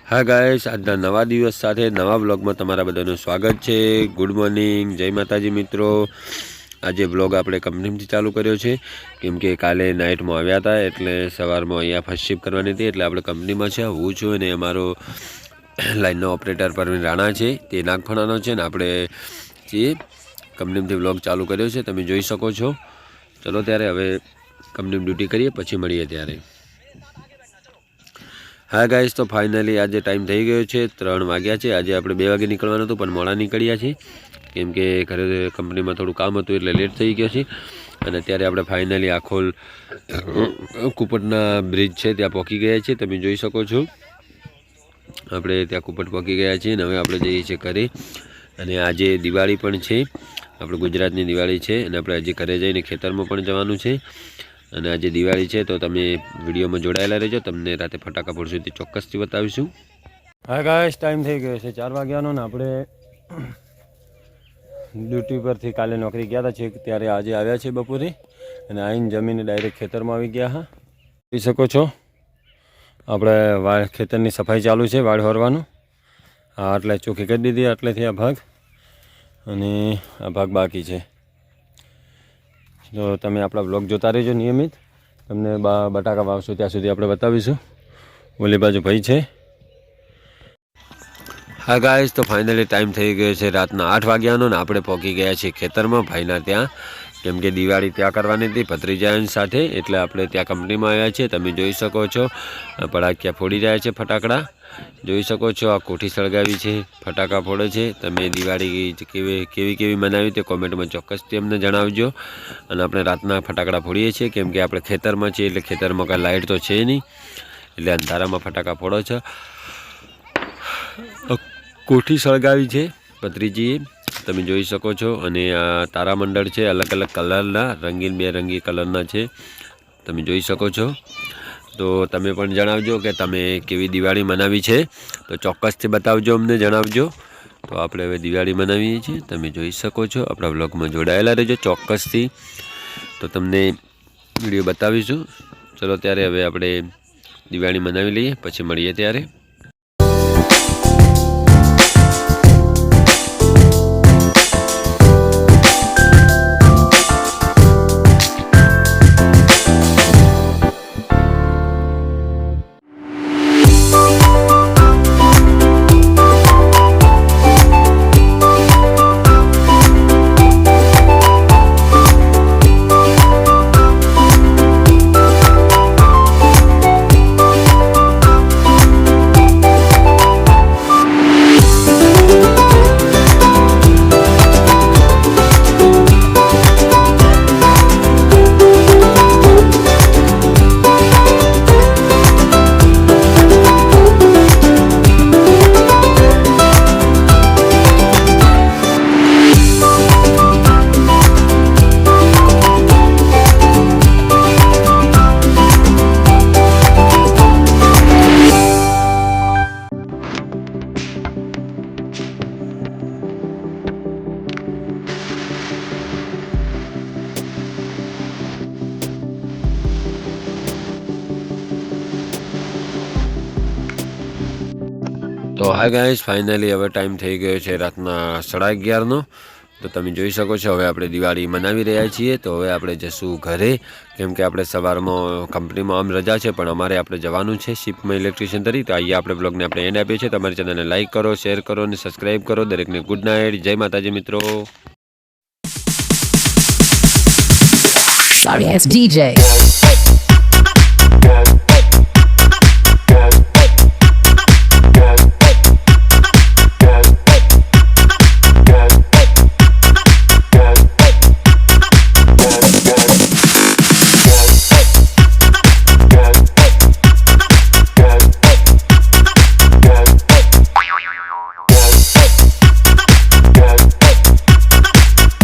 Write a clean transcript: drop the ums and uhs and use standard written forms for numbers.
હા ગાઈસ, આજના નવા દિવસ સાથે નવા બ્લોગમાં તમારા બધાનું સ્વાગત છે। ગુડ મોર્નિંગ, જય માતાજી મિત્રો। આજે બ્લોગ આપણે કંપનીમાંથી ચાલુ કર્યો છે કેમ કે કાલે નાઇટમાં આવ્યા હતા એટલે સવારમાં અહીંયા ફર્સ્ટ શિફ્ટ કરવાની હતી એટલે આપણે કંપનીમાં છે। હું છું અને અમારો લાઇનનો ઓપરેટર પરવીન રાણા છે, તે નાગફણાનો છે ને આપણે છીએ કંપનીમાંથી બ્લોગ ચાલુ કર્યો છે, તમે જોઈ શકો છો। ચલો ત્યારે હવે કંપનીમાં ડ્યુટી કરીએ, પછી મળીએ ત્યારે। હા ગાઈસ, તો ફાઇનલી આજે ટાઈમ થઈ ગયો છે, 3 વાગ્યા છે। આજે આપણે 2 વાગે નીકળવાનું હતું પણ મોડા નીકળ્યા છીએ કેમ કે ઘરે કંપનીમાં થોડું કામ હતું એટલે લેટ થઈ ગયો છે। અને અત્યારે આપણે ફાઇનલી આખોલ કુપટના બ્રિજ છે ત્યાં પહોંચી ગયા છીએ, તમે જોઈ શકો છો। આપણે ત્યાં કુપટ પહોંચી ગયા છીએ અને હવે આપણે જઈએ છીએ ઘરે। અને આજે દિવાળી પણ છે, આપણે ગુજરાતની દિવાળી છે અને આપણે હજી ઘરે જઈને ખેતરમાં પણ જવાનું છે। અને આજે દિવાળી છે તો તમે વિડીયોમાં જોડાયેલા રહેજો, તમને રાતે ફટાકા ફોડશું તે ચોક્કસથી બતાવીશું। હા ગાઈસ, ટાઈમ થઈ ગયો છે 4 વાગ્યાનો ને આપણે ડ્યુટી પરથી કાલે નોકરી ગયા હતા છેક ત્યારે આજે આવ્યા છે બપોરે અને આવીને જમીને ડાયરેક્ટ ખેતરમાં આવી ગયા। હા, જોઈ શકો છો આપણે ખેતરની સફાઈ ચાલુ છે, વાળ હોરવાનું। આ એટલે ચોખ્ખી કરી દીધી, એટલેથી આ ભાગ અને આ ભાગ બાકી છે। તો તમે આપણા બ્લોગ જોતા રહેજો નિયમિત, તમને બટાકા વાવશું ત્યાં સુધી આપણે બતાવીશું। ઓલી બાજુ ભાઈ છે। હા ગાઈસ, તો ફાઇનલી ટાઈમ થઈ ગયો છે રાતના 8 વાગ્યાનો ને આપણે પહોંચી ગયા છીએ ખેતરમાં ભાઈના ત્યાં કેમ કે દિવાળી ત્યાં કરવાની હતી ભત્રીજાની સાથે, એટલે આપણે ત્યાં કંપનીમાં આવ્યા છીએ। તમે જોઈ શકો છો પટાકિયા ફોડી રહ્યા છે, ફટાકડા જોઈ શકો છો। આ કોઠી સળગાવી છે, ફટાકા ફોડે છે। તમે દિવાળી કેવી મનાવી તે કોમેન્ટમાં ચોક્કસથી અમને જણાવજો। અને આપણે રાતના ફટાકડા ફોડીએ છીએ કેમ કે આપણે ખેતરમાં છીએ એટલે ખેતરમાં કાંઈ લાઇટ તો છે નહીં એટલે અંધારામાં ફટાકા ફોડો છો। કોઠી સળગાવી છે ભત્રીજીએ, તમે જોઈ શકો છો। અને આ તારામંડળ છે, અલગ અલગ કલરના, રંગીન બેરંગી કલરના છે, તમે જોઈ શકો છો। તો તમે પણ જણાવજો કે તમે કેવી દિવાળી મનાવી છે, તો ચોક્કસથી બતાવજો, અમને જણાવજો। તો આપણે હવે દિવાળી મનાવીએ છીએ, તમે જોઈ શકો છો। આપણા બ્લોગમાં જોડાયેલા રહેજો ચોક્કસથી, તો તમને વિડીયો બતાવીશું। ચલો ત્યારે હવે આપણે દિવાળી મનાવી લઈએ, પછી મળીએ ત્યારે। તો હા ગાઈસ, ફાઇનલી હવે ટાઈમ થઈ ગયો છે રાતના 11:30નો। તો તમે જોઈ શકો છો હવે આપણે દિવાળી મનાવી રહ્યા છીએ। તો હવે આપણે જઈશું ઘરે કેમ કે આપણે સવારમાં કંપનીમાં આમ રજા છે પણ અમારે આપણે જવાનું છે શિપમાં ઇલેક્ટ્રિશિયન તરીકે। તો અહીંયા આપણે બ્લોગને આપણે એન્ડ આપીએ છીએ। તમારી ચેનલને લાઇક કરો, શેર કરો અને સબસ્ક્રાઈબ કરો। દરેકને ગુડ નાઇટ, જય માતાજી મિત્રો। Sorry, it's DJ.